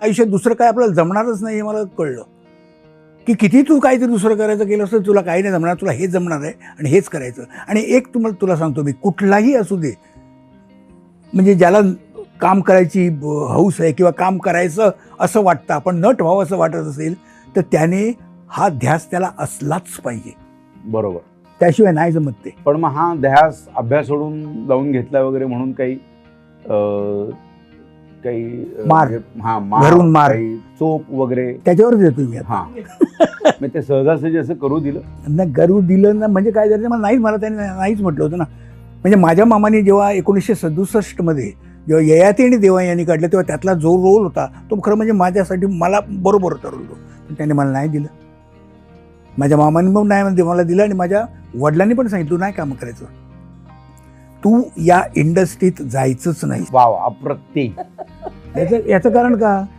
आयुष्यात दुसरं काय आपल्याला जमणारच नाही हे मला कळलं, की किती तू काहीतरी दुसरं करायचं केलं असतं तुला काही नाही जमणार, तुला हेच जमणार आहे आणि हेच करायचं. आणि एक तुला सांगतो मी, कुठलाही असू दे, म्हणजे ज्याला काम करायची हौस आहे किंवा काम करायचं असं वाटतं, आपण नट व्हावं असं वाटत असेल, तर त्याने हा ध्यास त्याला असलाच पाहिजे. बरोबर. त्याशिवाय नाही जमत ते. पण मग हा ध्यास अभ्यास सोडून लावून घेतला वगैरे म्हणून काही मार. मार, घरून मार. काही चोप वगैरे त्याच्यावरच येतो मी आता. हा मग ते सहजासहजी असं करू दिलं? ना गरू दिलं ना, म्हणजे काय झालं मला नाहीच, मला त्यांनी नाहीच म्हटलं होतं ना. म्हणजे माझ्या मामाने जेव्हा 1967 मध्ये जेव्हा ययाती आणि देवा यांनी काढलं, तेव्हा त्यातला जो रोल होता तो खरं म्हणजे माझ्यासाठी मला बरोबर होता रोल. पण त्याने मला नाही दिलं. माझ्या मामाने पण नाही मला दिलं आणि माझ्या वडिलांनी पण सांगितलं, तू नाही काम करायचं, तू या इंडस्ट्रीत जायचंच नाही. वाव, अप्रतिम. याचं कारण का,